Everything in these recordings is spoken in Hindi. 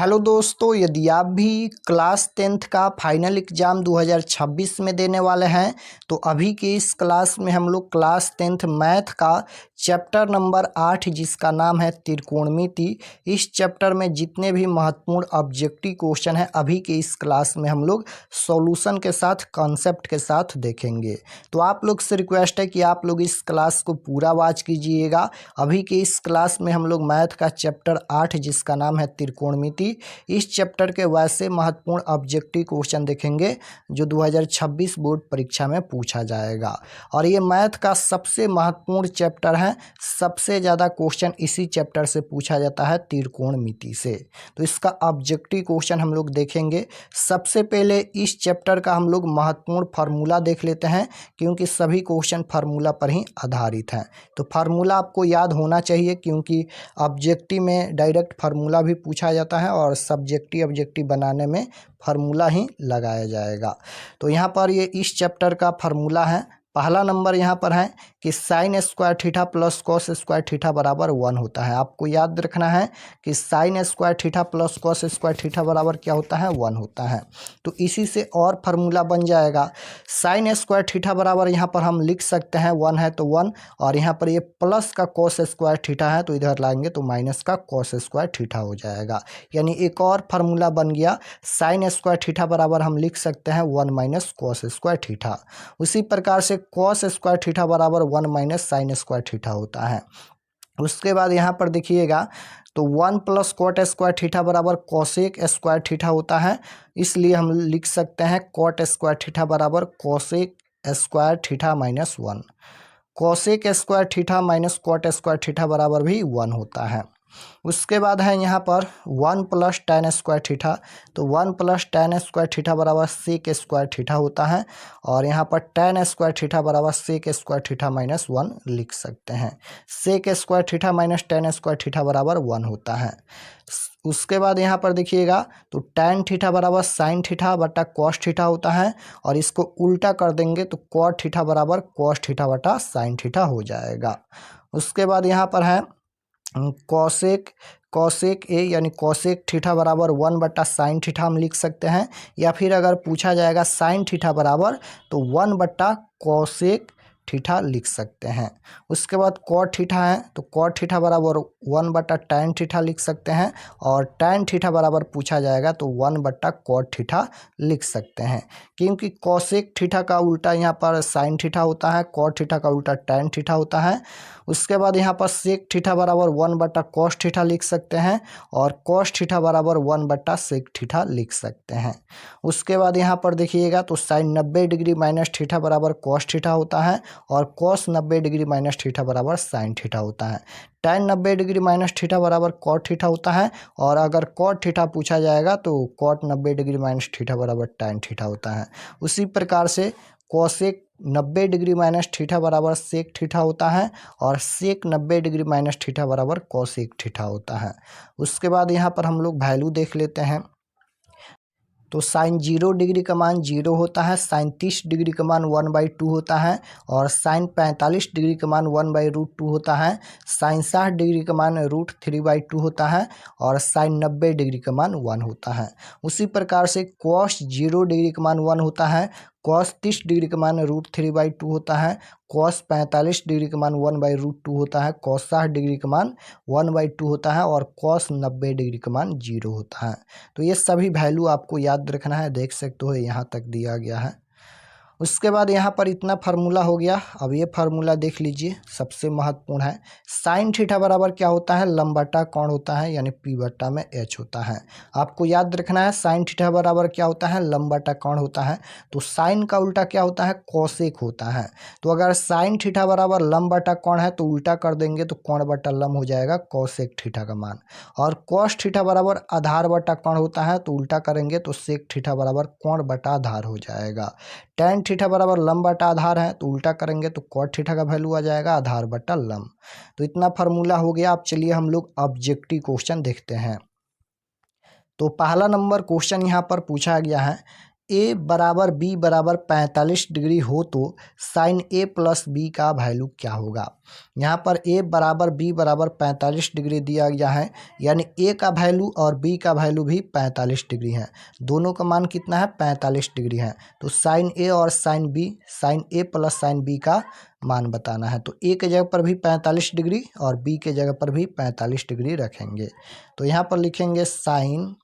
हेलो दोस्तों, यदि आप भी क्लास 10th का फाइनल एग्ज़ाम 2026 में देने वाले हैं तो अभी की इस क्लास में हम लोग क्लास 10th मैथ का चैप्टर नंबर 8 जिसका नाम है त्रिकोणमिति, इस चैप्टर में जितने भी महत्वपूर्ण ऑब्जेक्टिव क्वेश्चन हैं अभी की इस क्लास में हम लोग सॉल्यूशन के साथ कॉन्सेप्ट के साथ देखेंगे। तो आप लोग से रिक्वेस्ट है कि आप लोग इस क्लास को पूरा वॉच कीजिएगा। अभी की इस क्लास में हम लोग मैथ का चैप्टर 8 जिसका नाम है त्रिकोणमिति, इस चैप्टर के वैसे महत्वपूर्ण ऑब्जेक्टिव क्वेश्चन देखेंगे जो 2026 बोर्ड परीक्षा में पूछा जाएगा। और ये मैथ का सबसे महत्वपूर्ण चैप्टर है, सबसे ज़्यादा क्वेश्चन इसी चैप्टर से पूछा जाता है त्रिकोणमिति से। तो इसका ऑब्जेक्टिव क्वेश्चन हम लोग देखेंगे। सबसे पहले इस चैप्टर का हम लोग महत्वपूर्ण फार्मूला देख लेते हैं क्योंकि सभी क्वेश्चन फार्मूला पर ही आधारित हैं। तो फार्मूला आपको याद होना चाहिए क्योंकि ऑब्जेक्टिव में डायरेक्ट फार्मूला भी पूछा जाता है और सब्जेक्टिव ऑब्जेक्टिव बनाने में फार्मूला ही लगाया जाएगा। तो यहाँ पर ये इस चैप्टर का फार्मूला है। पहला नंबर यहाँ पर है कि sign square theta plus cos square theta बराबर 1 होता है। आपको याद रखना है कि sign square theta plus cos square theta बराबर क्या होता है, 1 होता है। तो इसी से और फार्मूला बन जाएगा। साइन स्क्वायर थीटा बराबर यहाँ पर हम लिख सकते हैं 1 है तो 1, और यहाँ पर ये प्लस का कॉस स्क्वायर थीटा है तो इधर लाएंगे तो माइनस का कॉस स्क्वायर थीटा हो जाएगा। यानी एक और फार्मूला बन गया, साइन स्क्वायर थीटा बराबर हम लिख सकते हैं 1 माइनस कॉस स्क्वायर थीटा। उसी प्रकार से कॉस स्क्वायर थीटा बराबर 1 माइनस साइन स्क्वायर थीटा होता है। उसके बाद यहाँ पर देखिएगा तो 1 प्लस कॉट स्क्वायर थीटा बराबर कॉसेक स्क्वायर थीटा होता है, इसलिए हम लिख सकते हैं कॉट स्क्वायर थीटा बराबर cosec square theta minus 1। Cosec square theta minus cot square theta बराबर भी 1 होता है। उसके बाद है यहाँ पर 1 प्लस टैन स्क्वायर थीटा, तो 1 प्लस टैन स्क्वायर थीटा बराबर सेक स्क्वायर थीटा होता है, और यहाँ पर टैन स्क्वायर थीटा बराबर सेक स्क्वायर थीटा माइनस 1 लिख सकते हैं। Sec square theta minus tan square theta बराबर 1 होता है। उसके बाद यहाँ पर देखिएगा तो टैन थीटा बराबर साइन थीटा बटा कॉस थीटा होता है, और इसको उल्टा कर देंगे तो कॉट थीटा बराबर कॉस थीटा बटा साइन थीटा हो जाएगा। उसके बाद यहाँ पर है कॉसेक ए यानी कॉसेक थीटा बराबर 1 बटा साइन थीटा हम लिख सकते हैं, या फिर अगर पूछा जाएगा साइन थीटा बराबर तो 1 बटा कॉसेक थीटा लिख सकते हैं। उसके बाद कॉट थीटा है तो कॉट थीटा बराबर 1 बटा टैन थीटा लिख सकते हैं, और टैन थीटा बराबर पूछा जाएगा तो 1 बटा कॉट थीटा लिख सकते हैं क्योंकि कॉसेक थीटा का उल्टा यहाँ पर साइन थीटा होता है, कॉट थीटा का उल्टा टैन थीटा होता है। उसके बाद यहाँ पर सेक थीटा बराबर 1 बटा कॉस थीटा लिख सकते हैं, और कॉस थीटा बराबर 1 बटा सेक थीटा लिख सकते हैं। उसके बाद यहाँ पर देखिएगा तो साइन 90 डिग्री माइनस थीटा बराबर कॉस थीटा होता है, और कॉस 90 डिग्री माइनस थीटा बराबर साइन थीटा होता है। टैन 90 डिग्री माइनस थीटा बराबर कॉट थीटा होता है, और अगर कॉट थीटा पूछा जाएगा तो कॉट 90 डिग्री माइनस थीटा बराबर टैन थीटा होता है। उसी प्रकार से कॉसेक 90 डिग्री माइनस थीटा बराबर सेक थीटा होता है, और सेक 90 डिग्री माइनस थीटा बराबर कॉसेक थीटा होता है। उसके बाद यहाँ पर हम लोग वैल्यू देख लेते हैं। तो साइन 0 डिग्री का मान 0 होता है, साइन 30 डिग्री का मान 1/2 होता है, और साइन 45 डिग्री का मान 1/√2 होता है, साइन 60 डिग्री का मान √3/2 होता है, और साइन 90 डिग्री का मान 1 होता है। उसी प्रकार से कॉस 0 डिग्री का मान 1 होता है, कॉस 30 डिग्री का मान √3/2 होता है, कॉस 45 डिग्री का मान 1/√2 होता है, कॉस 60 डिग्री का मान 1/2 होता है, और कॉस 90 डिग्री का मान 0 होता है। तो ये सभी वैल्यू आपको याद रखना है, देख सकते हो यहाँ तक दिया गया है। उसके बाद यहाँ पर इतना फार्मूला हो गया। अब ये फार्मूला देख लीजिए, सबसे महत्वपूर्ण है। साइन थीटा बराबर क्या होता है, लंब बटा कोण होता है, यानी पी बटा में एच होता है। आपको याद रखना है साइन थीटा बराबर क्या होता है, लंब बटा कोण होता है। तो साइन का उल्टा क्या होता है, कॉसेक होता है। तो अगर साइन थीटा बराबर लंब बटा कोण है तो उल्टा कर देंगे तो कोण बटा लंब हो जाएगा कॉसेक थीटा का मान। और कॉस थीटा बराबर आधार बटा कोण होता है तो उल्टा करेंगे तो सेक थीटा बराबर कोण बटा आधार हो जाएगा। टैन थीटा बराबर लंब बटा आधार है तो उल्टा करेंगे तो कॉट थीटा का वैल्यू आ जाएगा आधार बटा लंब। तो इतना फार्मूला हो गया। अब चलिए हम लोग ऑब्जेक्टिव क्वेश्चन देखते हैं। तो पहला नंबर क्वेश्चन यहाँ पर पूछा गया है, ए बराबर बी बराबर 45 डिग्री हो तो साइन ए प्लस बी का वैल्यू क्या होगा। यहाँ पर ए बराबर बी बराबर 45 डिग्री दिया गया है, यानी ए का वैल्यू और बी का वैल्यू भी 45 डिग्री है। दोनों का मान कितना है, 45 डिग्री है। तो साइन ए और साइन बी, साइन ए प्लस साइन बी का मान बताना है। तो ए के जगह पर भी 45 डिग्री और बी के जगह पर भी 45 डिग्री रखेंगे। तो यहाँ पर लिखेंगे साइन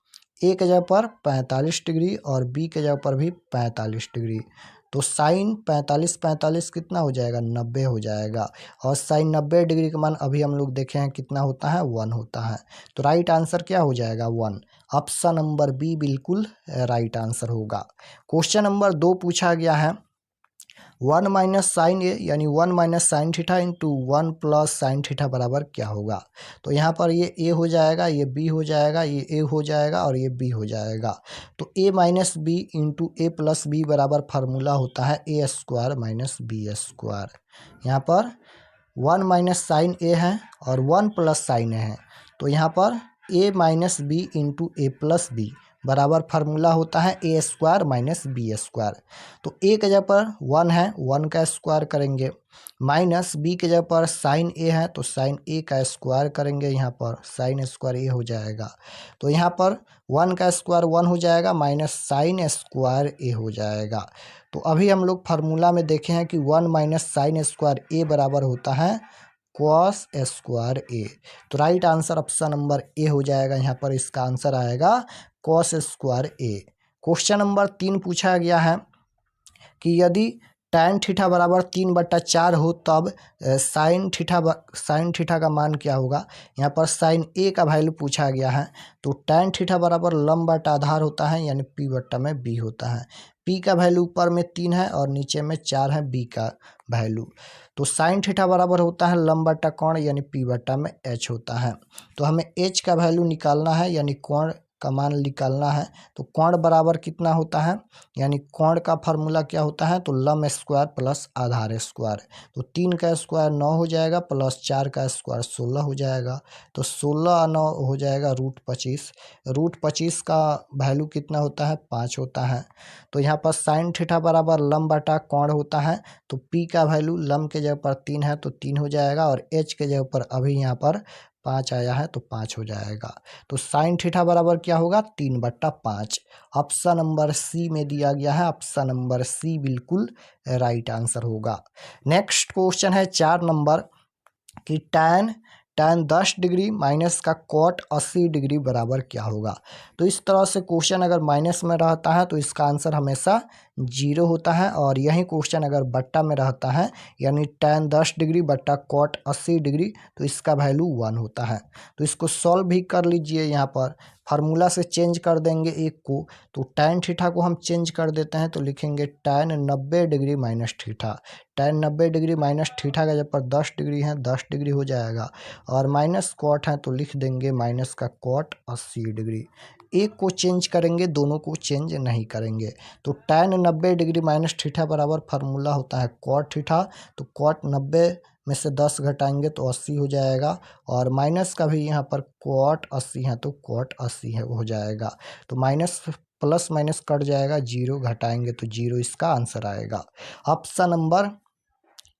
ए के जगह पर 45 डिग्री और बी के जगह पर भी 45 डिग्री। तो साइन 45 45 कितना हो जाएगा, 90 हो जाएगा। और साइन 90 डिग्री का मान अभी हम लोग देखे हैं कितना होता है, 1 होता है। तो राइट आंसर क्या हो जाएगा, 1। ऑप्शन नंबर बी बिल्कुल राइट आंसर होगा। क्वेश्चन नंबर 2 पूछा गया है 1 माइनस साइन ए यानी 1 minus sine theta into 1 plus sine theta बराबर क्या होगा। तो यहाँ पर ये ए हो जाएगा, ये बी हो जाएगा, ये ए हो जाएगा और ये बी हो जाएगा। तो ए माइनस बी इंटू ए प्लस बी बराबर फार्मूला होता है ए स्क्वायर माइनस बी स्क्वायर। यहाँ पर 1 माइनस साइन ए है और 1 प्लस साइन ए है। तो यहाँ पर ए माइनस बी इंटू ए प्लस बी बराबर फार्मूला होता है ए स्क्वायर माइनस बी स्क्वायर। तो ए के जगह पर 1 है, 1 का स्क्वायर करेंगे, माइनस बी के जगह पर साइन ए है तो साइन ए का स्क्वायर करेंगे, यहाँ पर साइन स्क्वायर ए हो जाएगा। तो यहाँ पर 1 का स्क्वायर 1 हो जाएगा माइनस साइन स्क्वायर ए हो जाएगा। तो अभी हम लोग फार्मूला में देखे हैं कि 1 माइनस साइन स्क्वायर ए बराबर होता है कॉस स्क्वायर ए। तो राइट आंसर ऑप्शन नंबर ए हो जाएगा। यहाँ पर इसका आंसर आएगा कॉस स्क्वायर ए। क्वेश्चन नंबर 3 पूछा गया है कि यदि tan थीटा बराबर 3/4 हो तब साइन थीटा का मान क्या होगा। यहाँ पर साइन ए का वैल्यू पूछा गया है। तो tan थीटा बराबर लंब बटा आधार होता है यानी p बट्टा में b होता है। p का वैल्यू ऊपर में 3 है और नीचे में 4 है b का वैल्यू। तो साइन थीटा बराबर होता है लंब बटा कोण यानी p बट्टा में h होता है। तो हमें h का वैल्यू निकालना है यानी कोण का मान निकालना है। तो कोण बराबर कितना होता है, यानी कोण का फार्मूला क्या होता है, तो लंब स्क्वायर प्लस आधार स्क्वायर। तो 3 का स्क्वायर 9 हो जाएगा प्लस 4 का स्क्वायर 16 हो जाएगा। तो 16 और 9 हो जाएगा √25। √25 का वैल्यू कितना होता है, 5 होता है। तो यहाँ पर साइन थीटा बराबर लंब बटा कोण होता है। तो p का वैल्यू लंब के जगह पर 3 है तो 3 हो जाएगा और h के जगह पर अभी यहाँ पर 5 आया है तो 5 हो जाएगा। तो साइन थीटा बराबर क्या होगा, 3/5। ऑप्शन नंबर सी में दिया गया है, ऑप्शन नंबर सी बिल्कुल राइट आंसर होगा। नेक्स्ट क्वेश्चन है 4 नंबर कि tan 10 डिग्री माइनस का कॉट 80 डिग्री बराबर क्या होगा। तो इस तरह से क्वेश्चन अगर माइनस में रहता है तो इसका आंसर हमेशा 0 होता है, और यही क्वेश्चन अगर बट्टा में रहता है यानी tan 10 डिग्री बट्टा कॉट 80 डिग्री तो इसका वैल्यू 1 होता है। तो इसको सॉल्व भी कर लीजिए। यहाँ पर फार्मूला से चेंज कर देंगे एक को, तो tan थीटा को हम चेंज कर देते हैं तो लिखेंगे tan 90 degree minus theta. tan 90 degree minus theta का जब पर 10 डिग्री है 10 डिग्री हो जाएगा, और माइनस कॉट है तो लिख देंगे माइनस का कॉट 80 डिग्री। एक को चेंज करेंगे, दोनों को चेंज नहीं करेंगे। तो tan 90 डिग्री माइनस थीटा बराबर फार्मूला होता है कॉट थीटा। तो कॉट 90 में से 10 घटाएंगे तो 80 हो जाएगा, और माइनस का भी यहाँ पर कॉट 80 है तो कॉट 80 है हो जाएगा। तो माइनस प्लस माइनस कट जाएगा, 0 घटाएंगे तो 0 इसका आंसर आएगा। ऑप्शन नंबर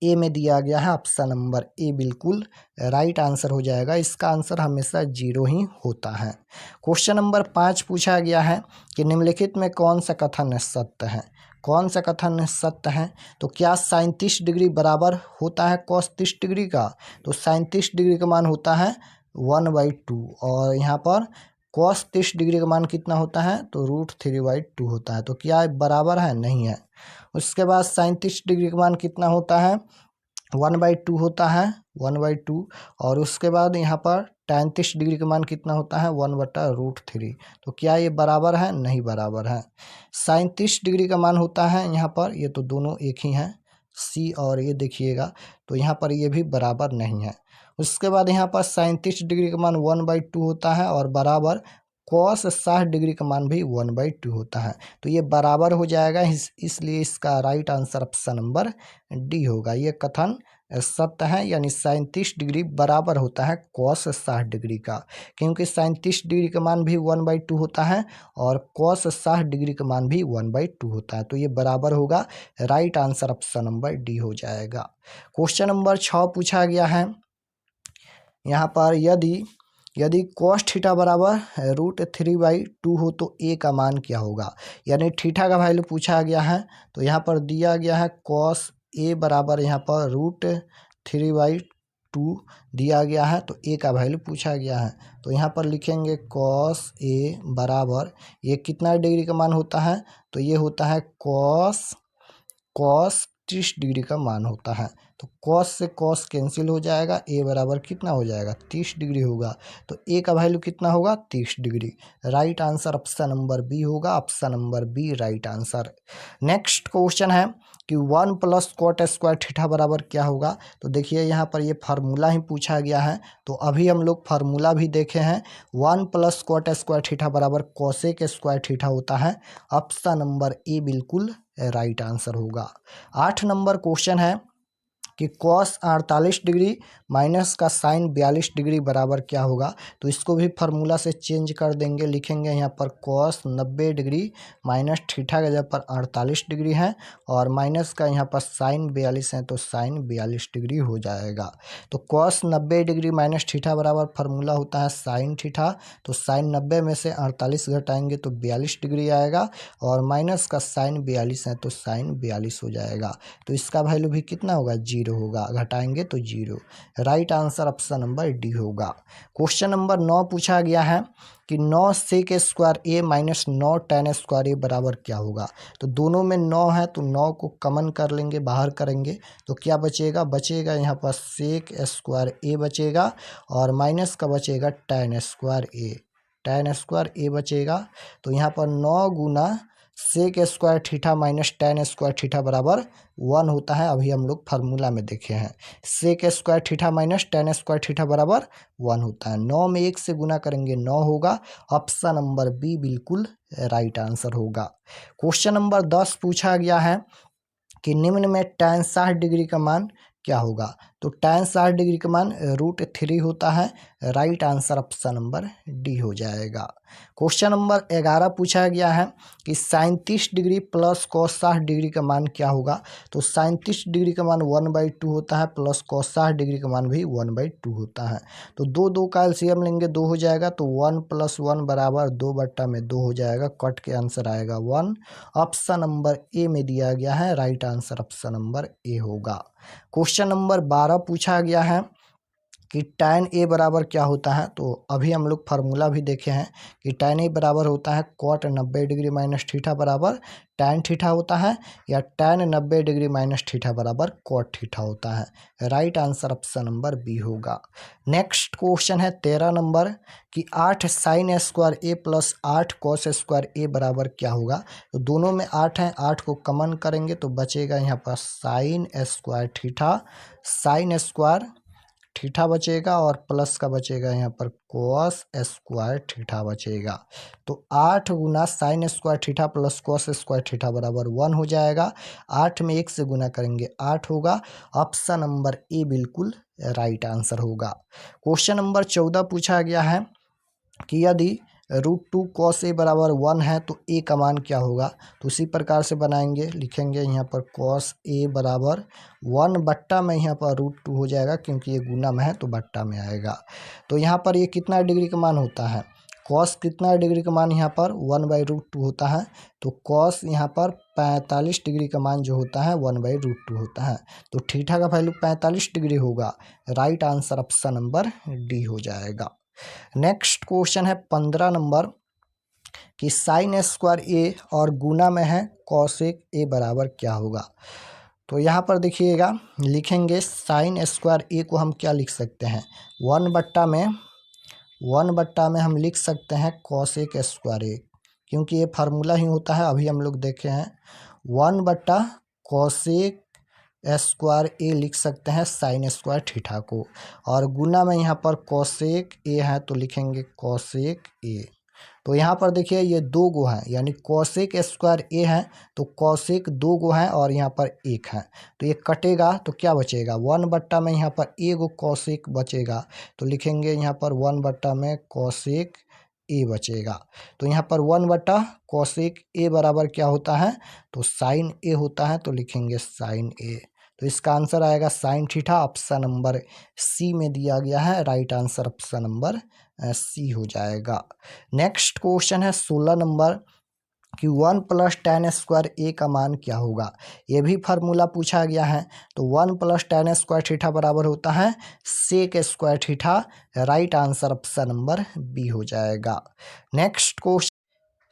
ए में दिया गया है, ऑप्शन नंबर ए बिल्कुल राइट आंसर हो जाएगा। इसका आंसर हमेशा 0 ही होता है। क्वेश्चन नंबर 5 पूछा गया है कि निम्नलिखित में कौन सा कथन सत्य है। कौन सा कथन सत्य है, तो क्या 37 डिग्री बराबर होता है cos 30 डिग्री का। तो 37 डिग्री का मान होता है 1/2, और यहाँ पर cos 30 डिग्री का मान कितना होता है, तो √3/2 होता है। तो क्या बराबर है, नहीं है। उसके बाद 37 डिग्री का मान कितना होता है, 1/2 होता है, 1/2। और उसके बाद यहाँ पर 33 डिग्री का मान कितना होता है, 1/√3। तो क्या ये बराबर है, नहीं बराबर है। 37 डिग्री का मान होता है यहाँ पर, ये तो दोनों एक ही हैं, सी और ये देखिएगा, तो यहाँ पर ये भी बराबर नहीं है। उसके बाद यहाँ पर 37 डिग्री का मान 1/2 होता है, और बराबर cos 60 डिग्री का मान भी 1/2 होता है। तो ये बराबर हो जाएगा, इसलिए इसका right answer option number D होगा। ये कथन सत्य है, यानी 37 डिग्री बराबर होता है कॉस 60 डिग्री का, क्योंकि 37 डिग्री का मान भी 1/2 होता है और कॉस 60 डिग्री का मान भी 1/2 होता है। तो ये बराबर होगा, right answer option number D हो जाएगा। क्वेश्चन नंबर 6 पूछा गया है यहाँ पर, यदि cos थीटा बराबर √3/2 हो तो a का मान क्या होगा। यानी थीटा का वैल्यू पूछा गया है, तो यहाँ पर दिया गया है cos a बराबर यहाँ पर √3/2 दिया गया है, तो a का वैल्यू पूछा गया है। तो यहाँ पर लिखेंगे cos a बराबर, ये कितना डिग्री का मान होता है, तो ये होता है cos 30 डिग्री का मान होता है। तो cos से cos कैंसिल हो जाएगा, a बराबर कितना हो जाएगा 30 डिग्री होगा। तो a का वैल्यू कितना होगा 30 degree. Right answer option number B होगा, option number B right answer. Next question है कि 1 + cot स्क्वायर थीटा बराबर क्या होगा। तो देखिए यहाँ पर ये फार्मूला ही पूछा गया है, तो अभी हम लोग फार्मूला भी देखे हैं। 1 + cot स्क्वायर थीटा बराबर cosec स्क्वायर थीटा होता है। ऑप्शन नंबर ए बिल्कुल राइट आंसर होगा। 8 नंबर क्वेश्चन है कि cos 48 डिग्री माइनस का साइन 42 डिग्री बराबर क्या होगा। तो इसको भी फार्मूला से चेंज कर देंगे, लिखेंगे यहाँ पर cos 90 डिग्री माइनस थीटा का जगह पर 48 डिग्री है और माइनस का यहाँ पर साइन 42 है, तो साइन 42 डिग्री हो जाएगा। तो cos 90 डिग्री माइनस थीटा बराबर फार्मूला होता है साइन थीटा। तो साइन 90 में से 48 घटाएंगे तो 42 डिग्री आएगा और माइनस का साइन 42 है, तो साइन 42 हो जाएगा। तो इसका वैल्यू भी कितना होगा 0 होगा, घटाएंगे तो 0। Right answer option number D होगा। क्वेश्चन नंबर 9 पूछा गया है कि 9 sec square a minus 9 tan square a बराबर क्या होगा। तो दोनों में 9 है, तो 9 को कॉमन कर लेंगे, बाहर करेंगे तो क्या बचेगा यहाँ पर sec स्क्वायर a बचेगा और माइनस का बचेगा tan स्क्वायर a बचेगा। तो यहाँ पर 9 गुना sec square theta minus tan square theta बराबर 1 होता है। अभी हम लोग फार्मूला में देखे हैं, sec square theta minus tan square theta बराबर 1 होता है। 9 में 1 से गुना करेंगे 9 होगा। ऑप्शन नंबर बी बिल्कुल राइट आंसर होगा। क्वेश्चन नंबर 10 पूछा गया है कि निम्न में tan 60 डिग्री का मान क्या होगा। तो tan 60 डिग्री का मान √3 होता है। Right answer option number D हो जाएगा। क्वेश्चन नंबर 11 पूछा गया है कि 37 डिग्री प्लस cos 60 डिग्री का मान क्या होगा। तो 37 डिग्री का मान 1/2 होता है, प्लस cos 60 डिग्री का मान भी 1/2 होता है। तो 2 का एलसीएम लेंगे 2 हो जाएगा, तो 1 + 1 बराबर 2/2 हो जाएगा। कट के आंसर आएगा 1। ऑप्शन नंबर ए में दिया गया है, right answer option number A होगा। क्वेश्चन नंबर 12 पूछा गया है कि tan a बराबर क्या होता है। तो अभी हम लोग फार्मूला भी देखे हैं कि tan a बराबर होता है cot 90 डिग्री माइनस थीटा बराबर tan थीटा होता है, या tan 90 डिग्री माइनस थीटा बराबर cot थीटा होता है। Right answer option number B होगा। नेक्स्ट क्वेश्चन है 13 नंबर कि 8 sin square a plus 8 cos square a बराबर क्या होगा। तो दोनों में 8 हैं, 8 को कॉमन करेंगे तो बचेगा यहाँ पर sin स्क्वायर थीटा बचेगा और प्लस का बचेगा यहाँ पर cos स्क्वायर थीटा बचेगा। तो 8 गुना sine square theta plus cos square theta बराबर 1 हो जाएगा। 8 में 1 से गुना करेंगे 8 होगा। ऑप्शन नंबर ए बिल्कुल राइट आंसर होगा। क्वेश्चन नंबर 14 पूछा गया है कि यदि √2 cos a बराबर 1 है तो a का मान क्या होगा। तो उसी प्रकार से बनाएंगे, लिखेंगे यहाँ पर cos a बराबर 1 बट्टा में यहाँ पर √2 हो जाएगा, क्योंकि ये गुना में है तो बट्टा में आएगा। तो यहाँ पर ये कितना डिग्री का मान होता है, cos कितना डिग्री का मान यहाँ पर 1/√2 होता है। तो cos यहाँ पर 45 डिग्री का मान जो होता है 1/√2 होता है। तो थीटा का वैल्यू 45 डिग्री होगा। Right answer option number D हो जाएगा। नेक्स्ट क्वेश्चन है 15 नंबर कि साइन स्क्वायर ए और गुना में है कॉसेक ए बराबर क्या होगा। तो यहाँ पर देखिएगा, लिखेंगे साइन स्क्वायर ए को हम क्या लिख सकते हैं 1/में हम लिख सकते हैं कॉसेक स्क्वायर ए, क्योंकि ये फार्मूला ही होता है। अभी हम लोग देखे हैं 1/कॉसेक स्क्वायर ए लिख सकते हैं साइन स्क्वायर थीटा को, और गुना में यहाँ पर कॉसेक ए है तो लिखेंगे कॉसेक ए। तो यहाँ पर देखिए ये 2 गो हैं, यानी कॉसेक स्क्वायर ए है तो कॉसेक 2 गो हैं और यहाँ पर 1 है। तो ये कटेगा तो क्या बचेगा, 1/, में यहाँ पर ए गो कॉसेक बचेगा तो लिखेंगे यहाँ पर 1/, में कॉसेक ए बचेगा। तो यहाँ पर 1/, कॉसेक ए बराबर क्या होता है, तो साइन ए होता है, तो लिखेंगे साइन ए। तो इसका आंसर आएगा sine theta, option number C में दिया गया है। Right answer option number C हो जाएगा। नेक्स्ट क्वेश्चन है 16 नंबर कि 1 + tan स्क्वायर ए का मान क्या होगा। ये भी फार्मूला पूछा गया है। तो 1 + tan स्क्वायर थीटा बराबर होता है sec square theta. Right answer option number B हो जाएगा। नेक्स्ट क्वेश्चन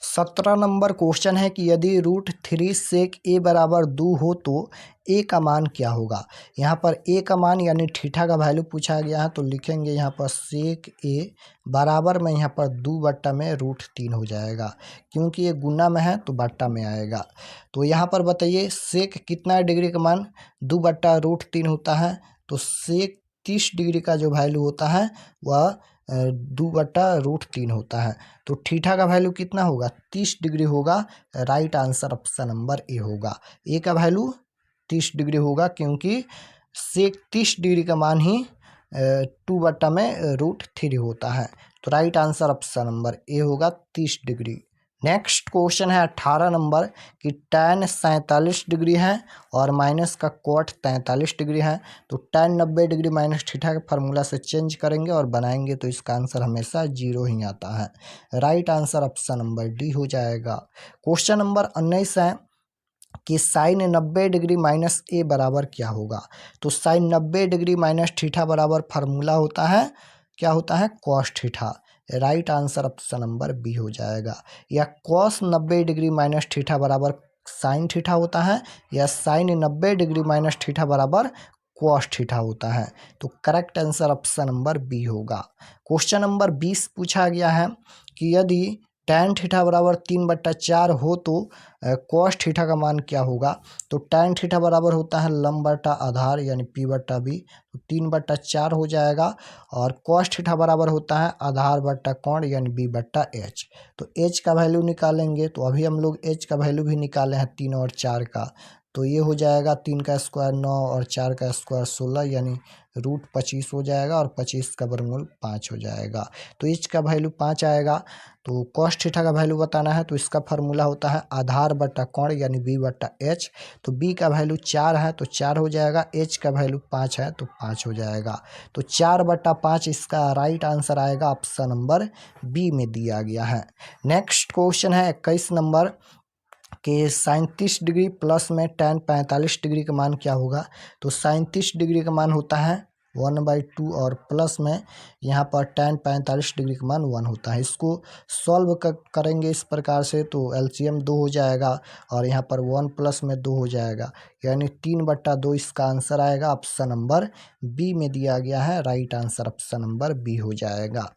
17 नंबर क्वेश्चन है कि यदि √3 सेक ए बराबर 2 हो तो ए का मान क्या होगा। यहाँ पर ए का मान यानी थीटा का वैल्यू पूछा गया है। तो लिखेंगे यहाँ पर सेक ए बराबर में यहाँ पर 2/, में √3 हो जाएगा, क्योंकि ये गुना में है तो बट्टा में आएगा। तो यहाँ पर बताइए सेक कितना डिग्री का मान 2/, √3 होता है। तो सेक 30 डिग्री का जो वैल्यू होता है वह 2/√3 होता है। तो थीटा का वैल्यू कितना होगा, 30 डिग्री होगा। Right answer option number A होगा। ए का वैल्यू 30 डिग्री होगा, क्योंकि सेक 30 डिग्री का मान ही 2/, में √3 होता है। तो right answer option number A होगा 30 डिग्री। नेक्स्ट क्वेश्चन है 18 नंबर कि tan 47 डिग्री है और माइनस का cot 43 डिग्री है। तो tan 90 डिग्री माइनस थीटा के फार्मूला से चेंज करेंगे और बनाएंगे तो इसका आंसर हमेशा 0 ही आता है। Right answer option number D हो जाएगा। क्वेश्चन नंबर 19 है कि साइन 90 डिग्री माइनस ए बराबर क्या होगा। तो साइन 90 डिग्री माइनस थीटा बराबर फार्मूला होता है, क्या होता है, cos theta. Right answer option number B हो जाएगा। या कॉस 90 डिग्री माइनस थीटा बराबर साइन थीटा होता है, या साइन 90 डिग्री माइनस थीटा बराबर कॉस थीटा होता है। तो correct answer option number B होगा। क्वेश्चन नंबर 20 पूछा गया है कि यदि tan थीटा बराबर 3/4 हो तो कॉस थीटा का मान क्या होगा। तो tan थीटा बराबर होता है लंब बटा आधार यानी p/b, तो 3/4 हो जाएगा। और कॉस थीटा बराबर होता है आधार बटा कोण यानी b/h। तो h का वैल्यू निकालेंगे, तो अभी हम लोग h का वैल्यू भी निकाले हैं 3 और 4 का। तो ये हो जाएगा 3 का स्क्वायर 9 और 4 का स्क्वायर 16 यानी √25 हो जाएगा और 25 का वर्गमूल 5 हो जाएगा। तो h का वैल्यू 5 आएगा। तो कॉस थीटा का वैल्यू बताना है, तो इसका फार्मूला होता है आधार बटा कोण यानी b/h। तो b का वैल्यू 4 है तो 4 हो जाएगा, h का वैल्यू 5 है तो 5 हो जाएगा। तो 4/5 इसका राइट आंसर आएगा, ऑप्शन नंबर बी में दिया गया है। नेक्स्ट क्वेश्चन है 21 नंबर कि 37 डिग्री प्लस में tan 45 डिग्री का मान क्या होगा। तो 37 डिग्री का मान होता है 1/2 और प्लस में यहाँ पर tan 45 डिग्री का मान 1 होता है। इसको सॉल्व करेंगे इस प्रकार से, तो LCM 2 हो जाएगा और यहाँ पर 1 प्लस में 2 हो जाएगा, यानी 3/2 इसका आंसर आएगा। ऑप्शन नंबर बी में दिया गया है। Right answer option number B हो जाएगा।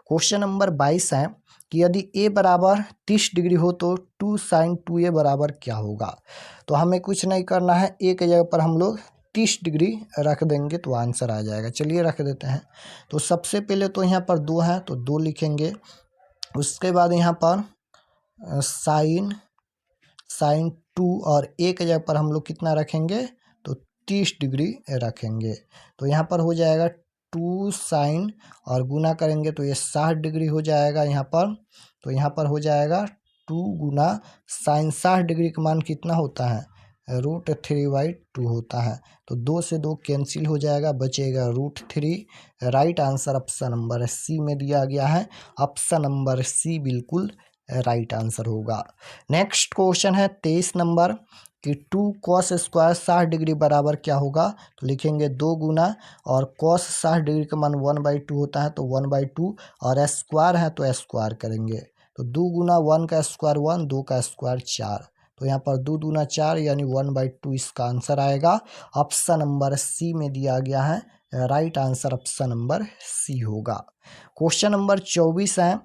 क्वेश्चन नंबर 22 है कि यदि a बराबर 30 डिग्री हो तो 2 sin 2a बराबर क्या होगा। तो हमें कुछ नहीं करना है, a के जगह पर हम लोग 30 डिग्री रख देंगे तो आंसर आ जाएगा। चलिए रख देते हैं। तो सबसे पहले तो यहाँ पर 2 है तो 2 लिखेंगे। उसके बाद यहाँ पर साइन 2 और a के जगह पर हम लोग कितना रखेंगे, तो 30 डिग्री रखेंगे। तो यहाँ पर हो जाएगा 2 साइन और गुना करेंगे तो ये 60 डिग्री हो जाएगा यहाँ पर। तो यहाँ पर हो जाएगा 2 गुना साइन 60 डिग्री का मान कितना होता है, √3/2 होता है। तो 2 से 2 कैंसिल हो जाएगा, बचेगा √3। Right answer option number C में दिया गया है। ऑप्शन नंबर सी बिल्कुल राइट आंसर होगा। नेक्स्ट क्वेश्चन है 23 नंबर कि 2 cos स्क्वायर 60 डिग्री बराबर क्या होगा। तो लिखेंगे 2 गुना और cos 60 डिग्री का मान 1/2 होता है तो 1/2 और स्क्वायर है तो स्क्वायर करेंगे। तो 2 गुना 1 का स्क्वायर 1, 2 का स्क्वायर 4। तो यहाँ पर 2 दूना 4 यानी 1/2 इसका आंसर आएगा। ऑप्शन नंबर सी में दिया गया है। Right answer option number C होगा। क्वेश्चन नंबर 24 है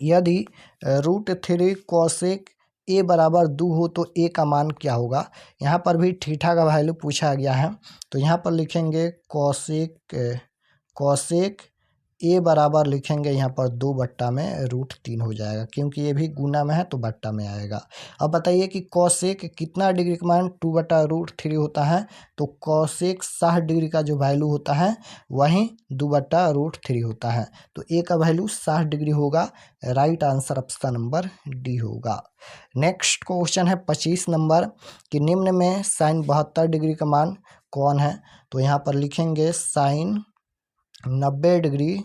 यदि √3 कॉसेक ए बराबर 2 हो तो ए का मान क्या होगा। यहाँ पर भी थीटा का वैल्यू पूछा गया है। तो यहाँ पर लिखेंगे कॉसेक ए बराबर लिखेंगे यहाँ पर 2 में √3 हो जाएगा, क्योंकि ये भी गुना में है तो बट्टा में आएगा। अब बताइए कि कोसेक कितना डिग्री का मान 2/√3 होता है। तो कोसेक 60 डिग्री का जो वैल्यू होता है वही 2/√3 होता है। तो ए का वैल्यू 60 डिग्री होगा। Right answer option number D होगा। नेक्स्ट क्वेश्चन है 25 नंबर कि निम्न में साइन 72 डिग्री का मान कौन है। तो यहाँ पर लिखेंगे साइन 90 डिग्री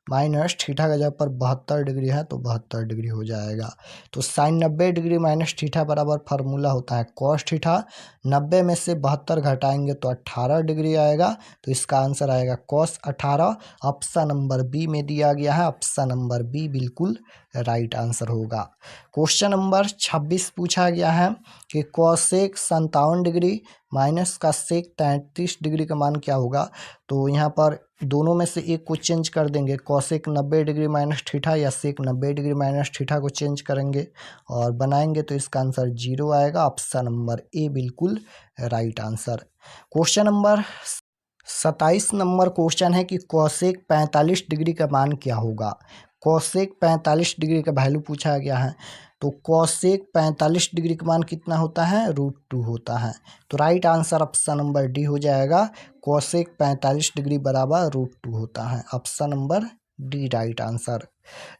माइनस थीटा का जगह पर 72 डिग्री है तो 72 डिग्री हो जाएगा। तो साइन 90 डिग्री माइनस थीटा बराबर फार्मूला होता है कॉस थीटा। 90 में से 72 घटाएंगे तो 18 डिग्री आएगा। तो इसका आंसर आएगा कॉस 18। ऑप्शन नंबर बी में दिया गया है। ऑप्शन नंबर बी बिल्कुल राइट आंसर होगा। क्वेश्चन नंबर 26 पूछा गया है कि कॉसेक 57 डिग्री माइनस का सेक 33 डिग्री का मान क्या होगा। तो यहाँ पर दोनों में से एक को चेंज कर देंगे, कॉसेक 90 डिग्री माइनस थीटा या सेक 90 डिग्री माइनस थीटा को चेंज करेंगे और बनाएंगे तो इसका आंसर 0 आएगा। ऑप्शन नंबर ए बिल्कुल right answer. Question number 27 number question है कि कॉसेक 45 डिग्री का मान क्या होगा। कॉसेक 45 डिग्री का वैल्यू पूछा गया है। तो कॉसेक 45 डिग्री का मान कितना होता है √2 होता है। तो right answer option number D हो जाएगा। कॉसेक 45 डिग्री बराबर √2 होता है। Option number D right answer.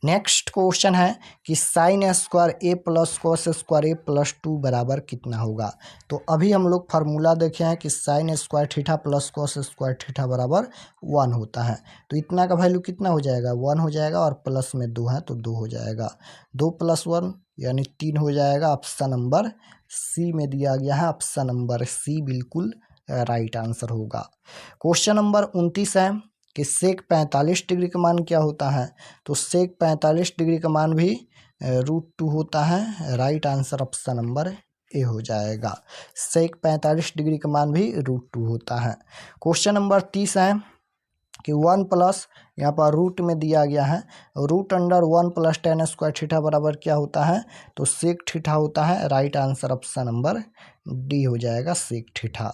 Next question है कि साइन स्क्वायर ए प्लस कॉस स्क्वायर ए प्लस 2 बराबर कितना होगा। तो अभी हम लोग फार्मूला देखे हैं कि sign square theta plus cos square theta बराबर 1 होता है। तो इतना का वैल्यू कितना हो जाएगा 1 हो जाएगा और प्लस में 2 है तो 2 हो जाएगा। 2 + 1 यानी 3 हो जाएगा। ऑप्शन नंबर सी में दिया गया है। ऑप्शन नंबर सी बिल्कुल राइट आंसर होगा। क्वेश्चन नंबर 29 है कि सेक 45 डिग्री का मान क्या होता है। तो सेक 45 डिग्री का मान भी √2 होता है। राइट आंसर ऑप्शन नंबर ए हो जाएगा। सेक 45 डिग्री का मान भी √2 होता है। क्वेश्चन नंबर 30 है कि 1 प्लस यहाँ पर रूट में दिया गया है √1 + tan स्क्वायर थीटा बराबर क्या होता है। तो सेक थीटा होता है। Right answer option number D हो जाएगा सेक थीटा।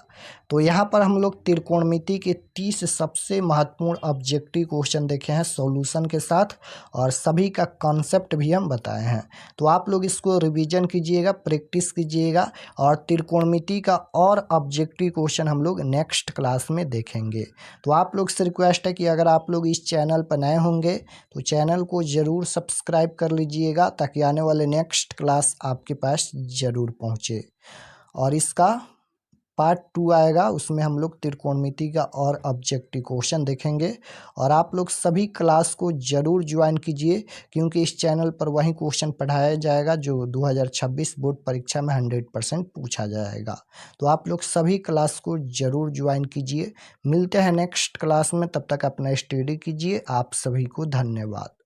तो यहाँ पर हम लोग त्रिकोणमिति के 30 सबसे महत्वपूर्ण ऑब्जेक्टिव क्वेश्चन देखे हैं सॉल्यूशन के साथ और सभी का कॉन्सेप्ट भी हम बताए हैं। तो आप लोग इसको रिवीजन कीजिएगा, प्रैक्टिस कीजिएगा और त्रिकोणमिति का और ऑब्जेक्टिव क्वेश्चन हम लोग नेक्स्ट क्लास में देखेंगे। तो आप लोग से रिक्वेस्ट है कि अगर आप लोग इस चैनल पर नए होंगे तो चैनल को ज़रूर सब्सक्राइब कर लीजिएगा ताकि आने वाले नेक्स्ट क्लास आपके पास ज़रूर पहुँचे। और इसका पार्ट 2 आएगा, उसमें हम लोग त्रिकोणमिति का और ऑब्जेक्टिव क्वेश्चन देखेंगे। और आप लोग सभी क्लास को ज़रूर ज्वाइन कीजिए क्योंकि इस चैनल पर वही क्वेश्चन पढ़ाया जाएगा जो 2026 बोर्ड परीक्षा में 100% पूछा जाएगा। तो आप लोग सभी क्लास को ज़रूर ज्वाइन कीजिए। मिलते हैं नेक्स्ट क्लास में, तब तक अपना स्टडी कीजिए। आप सभी को धन्यवाद।